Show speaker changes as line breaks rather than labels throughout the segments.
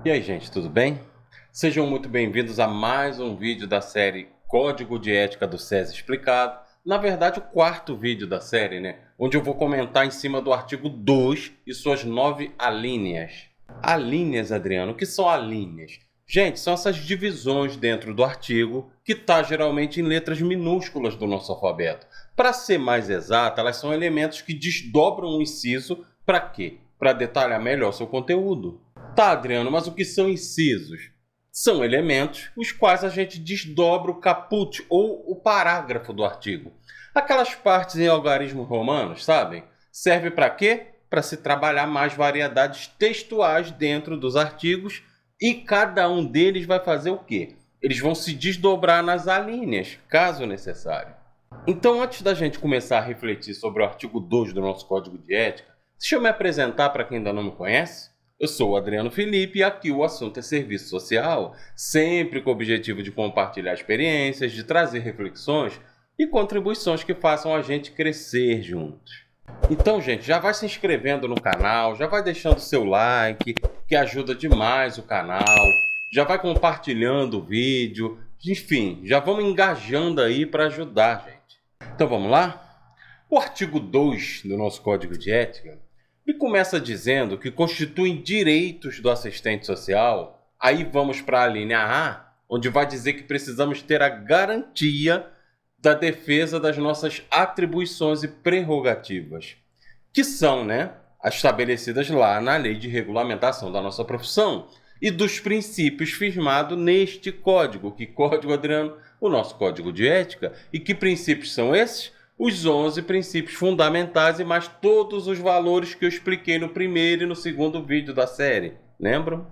E aí, gente, tudo bem? Sejam muito bem-vindos a mais um vídeo da série Código de Ética do SES Explicado. Na verdade, o quarto vídeo da série, né? Onde eu vou comentar em cima do artigo 2 e suas 9 alíneas. Alíneas, Adriano, o que são alíneas? Gente, são essas divisões dentro do artigo que está geralmente em letras minúsculas do nosso alfabeto. Para ser mais exato, elas são elementos que desdobram o inciso para quê? Para detalhar melhor seu conteúdo. Tá, Adriano, mas o que são incisos? São elementos os quais a gente desdobra o caput ou o parágrafo do artigo. Aquelas partes em algarismos romanos, sabem? Serve para quê? Para se trabalhar mais variedades textuais dentro dos artigos e cada um deles vai fazer o quê? Eles vão se desdobrar nas alíneas, caso necessário. Então, antes da gente começar a refletir sobre o artigo 2 do nosso Código de Ética, deixa eu me apresentar para quem ainda não me conhece. Eu sou o Adriano Felipe e aqui o assunto é serviço social, sempre com o objetivo de compartilhar experiências, de trazer reflexões e contribuições que façam a gente crescer juntos. Então, gente, já vai se inscrevendo no canal, já vai deixando seu like, que ajuda demais o canal, já vai compartilhando o vídeo, enfim, já vamos engajando aí para ajudar, gente. Então vamos lá? O artigo 2 do nosso Código de Ética e começa dizendo que constituem direitos do assistente social. Aí vamos para a linha A, onde vai dizer que precisamos ter a garantia da defesa das nossas atribuições e prerrogativas, que são, as estabelecidas lá na lei de regulamentação da nossa profissão e dos princípios firmados neste código. Que código, Adriano? O nosso Código de Ética. E que princípios são esses? Os 11 princípios fundamentais e mais todos os valores que eu expliquei no primeiro e no segundo vídeo da série. Lembram?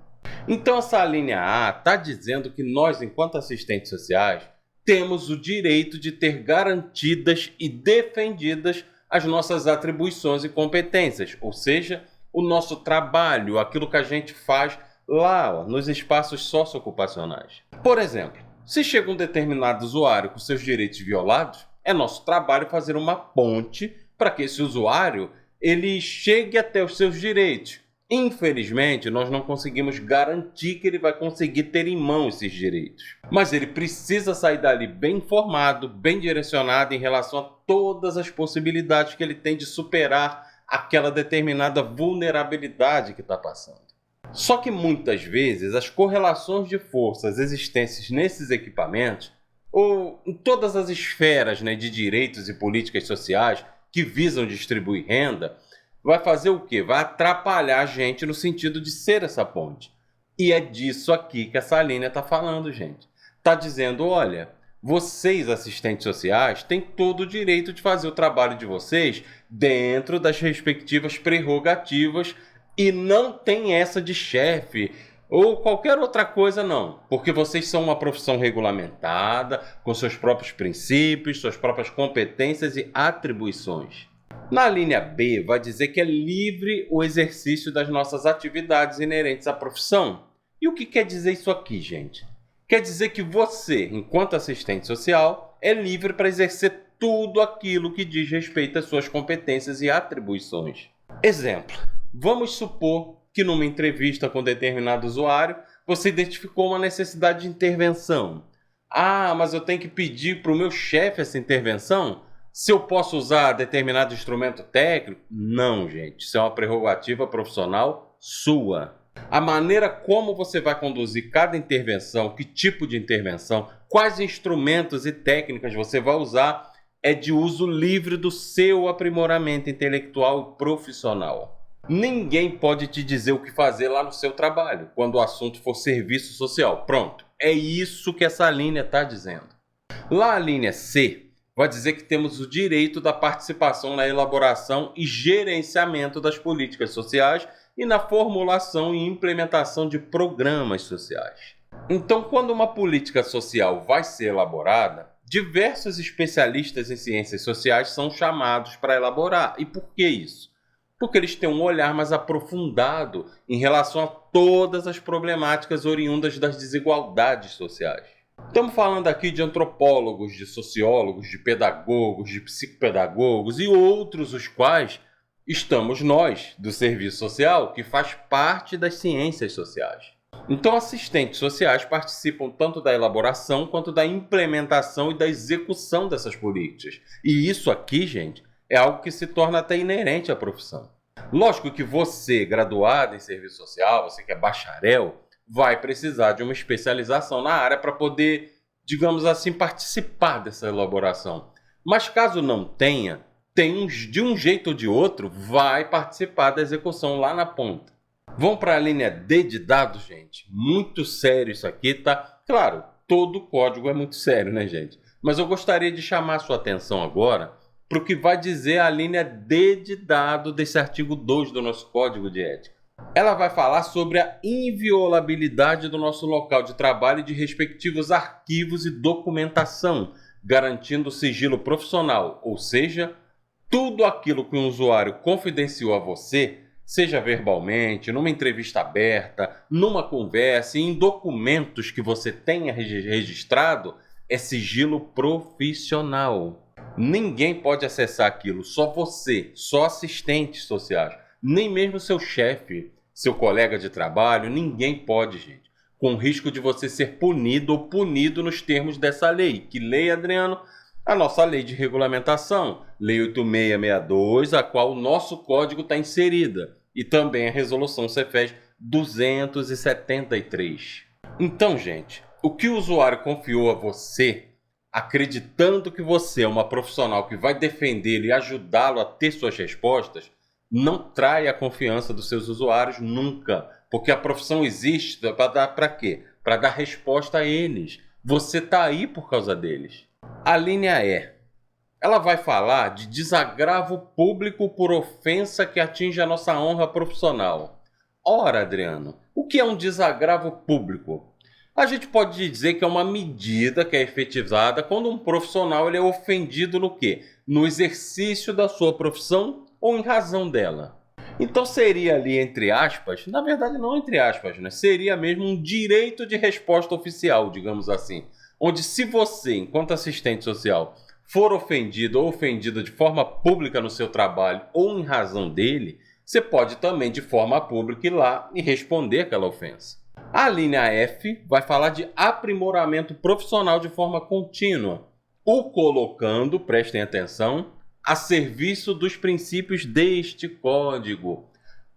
Então essa linha A está dizendo que nós, enquanto assistentes sociais, temos o direito de ter garantidas e defendidas as nossas atribuições e competências, ou seja, o nosso trabalho, aquilo que a gente faz lá nos espaços socioocupacionais. Por exemplo, se chega um determinado usuário com seus direitos violados, é nosso trabalho fazer uma ponte para que esse usuário ele chegue até os seus direitos. Infelizmente, nós não conseguimos garantir que ele vai conseguir ter em mão esses direitos. Mas ele precisa sair dali bem informado, bem direcionado em relação a todas as possibilidades que ele tem de superar aquela determinada vulnerabilidade que está passando. Só que muitas vezes as correlações de forças existentes nesses equipamentos ou em todas as esferas de direitos e políticas sociais que visam distribuir renda, vai fazer o quê? Vai atrapalhar a gente no sentido de ser essa ponte. E é disso aqui que essa linha está falando, gente. Está dizendo, olha, vocês, assistentes sociais, têm todo o direito de fazer o trabalho de vocês dentro das respectivas prerrogativas e não tem essa de chefe ou qualquer outra coisa, não. Porque vocês são uma profissão regulamentada, com seus próprios princípios, suas próprias competências e atribuições. Na linha B, vai dizer que é livre o exercício das nossas atividades inerentes à profissão. E o que quer dizer isso aqui, gente? Quer dizer que você, enquanto assistente social, é livre para exercer tudo aquilo que diz respeito às suas competências e atribuições. Exemplo, vamos supor que numa entrevista com determinado usuário, você identificou uma necessidade de intervenção. Ah, mas eu tenho que pedir para o meu chefe essa intervenção? Se eu posso usar determinado instrumento técnico? Não, gente. Isso é uma prerrogativa profissional sua. A maneira como você vai conduzir cada intervenção, que tipo de intervenção, quais instrumentos e técnicas você vai usar, é de uso livre do seu aprimoramento intelectual e profissional. Ninguém pode te dizer o que fazer lá no seu trabalho, quando o assunto for serviço social. Pronto. É isso que essa linha está dizendo. Lá a linha C vai dizer que temos o direito da participação na elaboração e gerenciamento das políticas sociais e na formulação e implementação de programas sociais. Então, quando uma política social vai ser elaborada, diversos especialistas em ciências sociais são chamados para elaborar. E por que isso? Porque eles têm um olhar mais aprofundado em relação a todas as problemáticas oriundas das desigualdades sociais. Estamos falando aqui de antropólogos, de sociólogos, de pedagogos, de psicopedagogos e outros os quais estamos nós, do serviço social, que faz parte das ciências sociais. Então, assistentes sociais participam tanto da elaboração quanto da implementação e da execução dessas políticas. E isso aqui, gente, é algo que se torna até inerente à profissão. Lógico que você, graduado em serviço social, você que é bacharel, vai precisar de uma especialização na área para poder, digamos assim, participar dessa elaboração. Mas caso não tenha, de um jeito ou de outro, vai participar da execução lá na ponta. Vamos para a linha D de dados, gente. Muito sério isso aqui, tá? Claro, todo código é muito sério, né, gente? Mas eu gostaria de chamar a sua atenção agora para o que vai dizer a linha D de dado desse artigo 2 do nosso Código de Ética. Ela vai falar sobre a inviolabilidade do nosso local de trabalho e de respectivos arquivos e documentação, garantindo o sigilo profissional, ou seja, tudo aquilo que um usuário confidenciou a você, seja verbalmente, numa entrevista aberta, numa conversa e em documentos que você tenha registrado, é sigilo profissional. Ninguém pode acessar aquilo, só você, só assistentes sociais, nem mesmo seu chefe, seu colega de trabalho, ninguém pode, gente, com risco de você ser punido ou punido nos termos dessa lei. Que lei, Adriano? A nossa lei de regulamentação, Lei 8662, a qual o nosso código está inserida, e também a resolução Cefes 273. Então, gente, o que o usuário confiou a você, acreditando que você é uma profissional que vai defendê-lo e ajudá-lo a ter suas respostas, não trai a confiança dos seus usuários nunca, porque a profissão existe para dar para quê? Para dar resposta a eles. Você está aí por causa deles. A linha E. Ela vai falar de desagravo público por ofensa que atinge a nossa honra profissional. Ora, Adriano, o que é um desagravo público? A gente pode dizer que é uma medida que é efetivada quando um profissional ele é ofendido no quê? No exercício da sua profissão ou em razão dela. Então seria ali, entre aspas, na verdade não entre aspas, né? Seria mesmo um direito de resposta oficial, digamos assim. Onde se você, enquanto assistente social, for ofendido ou ofendida de forma pública no seu trabalho ou em razão dele, você pode também de forma pública ir lá e responder aquela ofensa. A linha F vai falar de aprimoramento profissional de forma contínua, o colocando, prestem atenção, a serviço dos princípios deste código.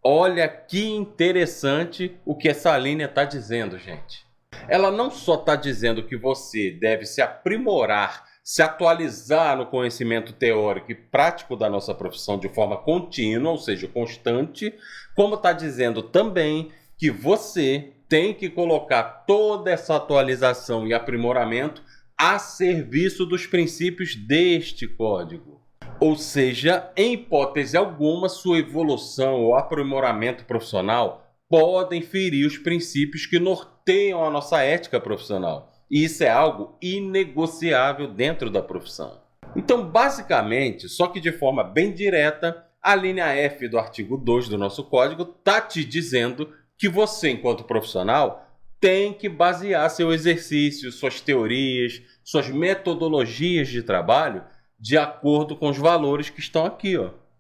Olha que interessante o que essa linha está dizendo, gente. Ela não só está dizendo que você deve se aprimorar, se atualizar no conhecimento teórico e prático da nossa profissão de forma contínua, ou seja, constante, como está dizendo também que você tem que colocar toda essa atualização e aprimoramento a serviço dos princípios deste código. Ou seja, em hipótese alguma, sua evolução ou aprimoramento profissional podem ferir os princípios que norteiam a nossa ética profissional. E isso é algo inegociável dentro da profissão. Então, basicamente, só que de forma bem direta, a linha F do artigo 2 do nosso código está te dizendo que você, enquanto profissional, tem que basear seu exercício, suas teorias, suas metodologias de trabalho de acordo com os valores que estão aqui,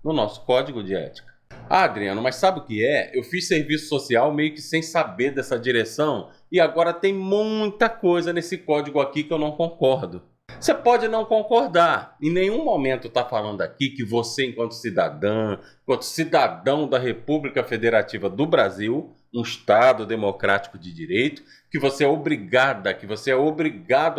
no nosso código de ética. Ah, Adriano, mas sabe o que é? Eu fiz serviço social meio que sem saber dessa direção e agora tem muita coisa nesse código aqui que eu não concordo. Você pode não concordar. Em nenhum momento está falando aqui que você, enquanto cidadão da República Federativa do Brasil, um Estado democrático de direito, que você é obrigado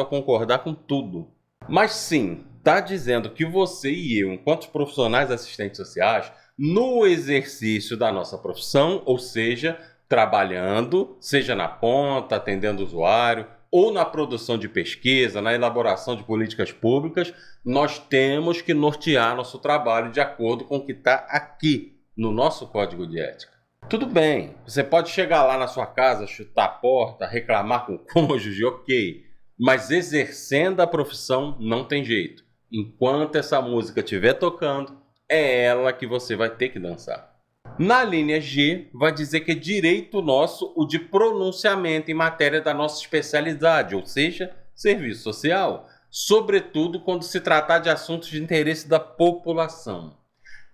a concordar com tudo. Mas sim, está dizendo que você e eu, enquanto profissionais assistentes sociais, no exercício da nossa profissão, ou seja, trabalhando, seja na ponta, atendendo o usuário, ou na produção de pesquisa, na elaboração de políticas públicas, nós temos que nortear nosso trabalho de acordo com o que está aqui no nosso Código de Ética. Tudo bem, você pode chegar lá na sua casa, chutar a porta, reclamar com o cônjuge, ok, mas exercendo a profissão não tem jeito. Enquanto essa música estiver tocando, é ela que você vai ter que dançar. Na linha G, vai dizer que é direito nosso o de pronunciamento em matéria da nossa especialidade, ou seja, serviço social, sobretudo quando se tratar de assuntos de interesse da população.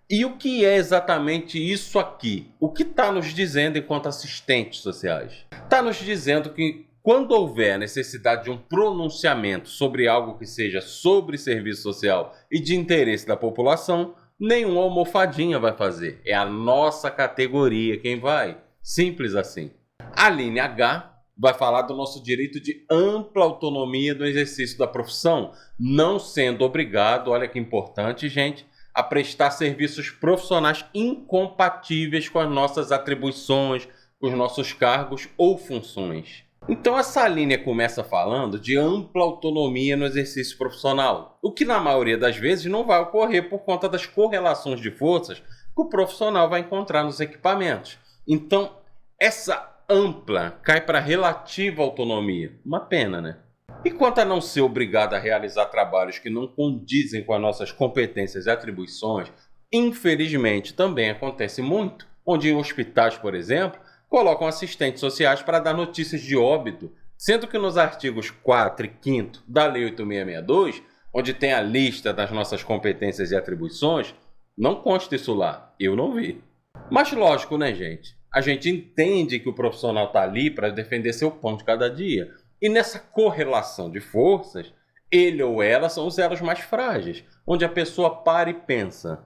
E o que é exatamente isso aqui? O que está nos dizendo enquanto assistentes sociais? Está nos dizendo que quando houver a necessidade de um pronunciamento sobre algo que seja sobre serviço social e de interesse da população, nenhuma almofadinha vai fazer. É a nossa categoria quem vai. Simples assim. A linha H vai falar do nosso direito de ampla autonomia no exercício da profissão, não sendo obrigado, olha que importante, gente, a prestar serviços profissionais incompatíveis com as nossas atribuições, com os nossos cargos ou funções. Então essa linha começa falando de ampla autonomia no exercício profissional, o que na maioria das vezes não vai ocorrer por conta das correlações de forças que o profissional vai encontrar nos equipamentos. Então essa ampla cai para relativa autonomia. Uma pena, né? E quanto a não ser obrigado a realizar trabalhos que não condizem com as nossas competências e atribuições, infelizmente também acontece muito, onde em hospitais, por exemplo, colocam assistentes sociais para dar notícias de óbito, sendo que nos artigos 4 e 5º da Lei 8662, onde tem a lista das nossas competências e atribuições, não consta isso lá. Eu não vi. Mas lógico, né, gente? A gente entende que o profissional está ali para defender seu pão de cada dia. E nessa correlação de forças, ele ou ela são os elos mais frágeis, onde a pessoa para e pensa: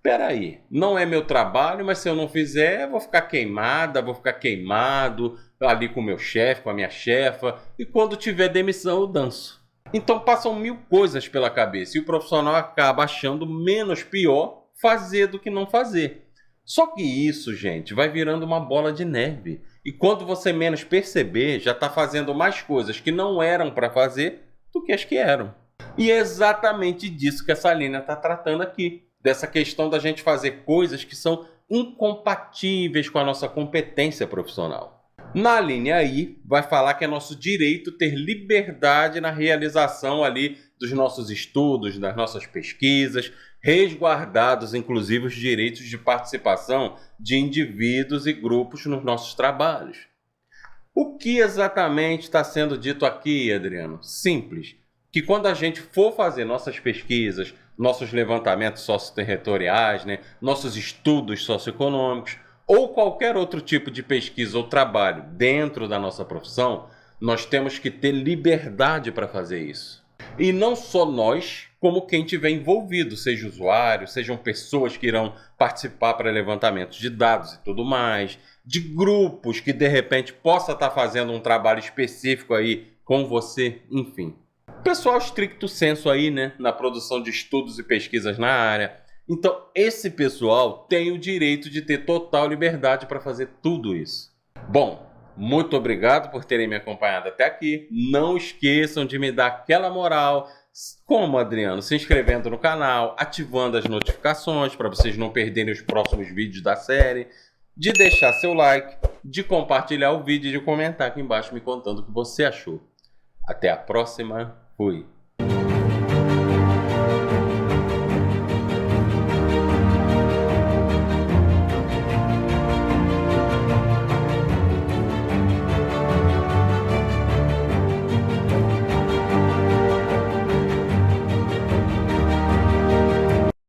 peraí, não é meu trabalho, mas se eu não fizer, vou ficar queimada, vou ficar queimado ali com o meu chefe, com a minha chefa, e quando tiver demissão eu danço. Então passam mil coisas pela cabeça e o profissional acaba achando menos pior fazer do que não fazer. Só que isso, gente, vai virando uma bola de neve. E quando você menos perceber, já está fazendo mais coisas que não eram para fazer do que as que eram. E é exatamente disso que essa linha está tratando aqui. Dessa questão da gente fazer coisas que são incompatíveis com a nossa competência profissional. Na linha I, vai falar que é nosso direito ter liberdade na realização ali dos nossos estudos, das nossas pesquisas, resguardados inclusive os direitos de participação de indivíduos e grupos nos nossos trabalhos. O que exatamente está sendo dito aqui, Adriano? Simples, que quando a gente for fazer nossas pesquisas, nossos levantamentos socioterritoriais, nossos estudos socioeconômicos, ou qualquer outro tipo de pesquisa ou trabalho dentro da nossa profissão, nós temos que ter liberdade para fazer isso. E não só nós, como quem estiver envolvido, seja usuário, sejam pessoas que irão participar para levantamentos de dados e tudo mais, de grupos que de repente possa estar fazendo um trabalho específico aí com você, enfim. Pessoal stricto sensu aí, na produção de estudos e pesquisas na área. Então, esse pessoal tem o direito de ter total liberdade para fazer tudo isso. Bom, muito obrigado por terem me acompanhado até aqui. Não esqueçam de me dar aquela moral, como Adriano, se inscrevendo no canal, ativando as notificações para vocês não perderem os próximos vídeos da série, de deixar seu like, de compartilhar o vídeo e de comentar aqui embaixo me contando o que você achou. Até a próxima. Fui.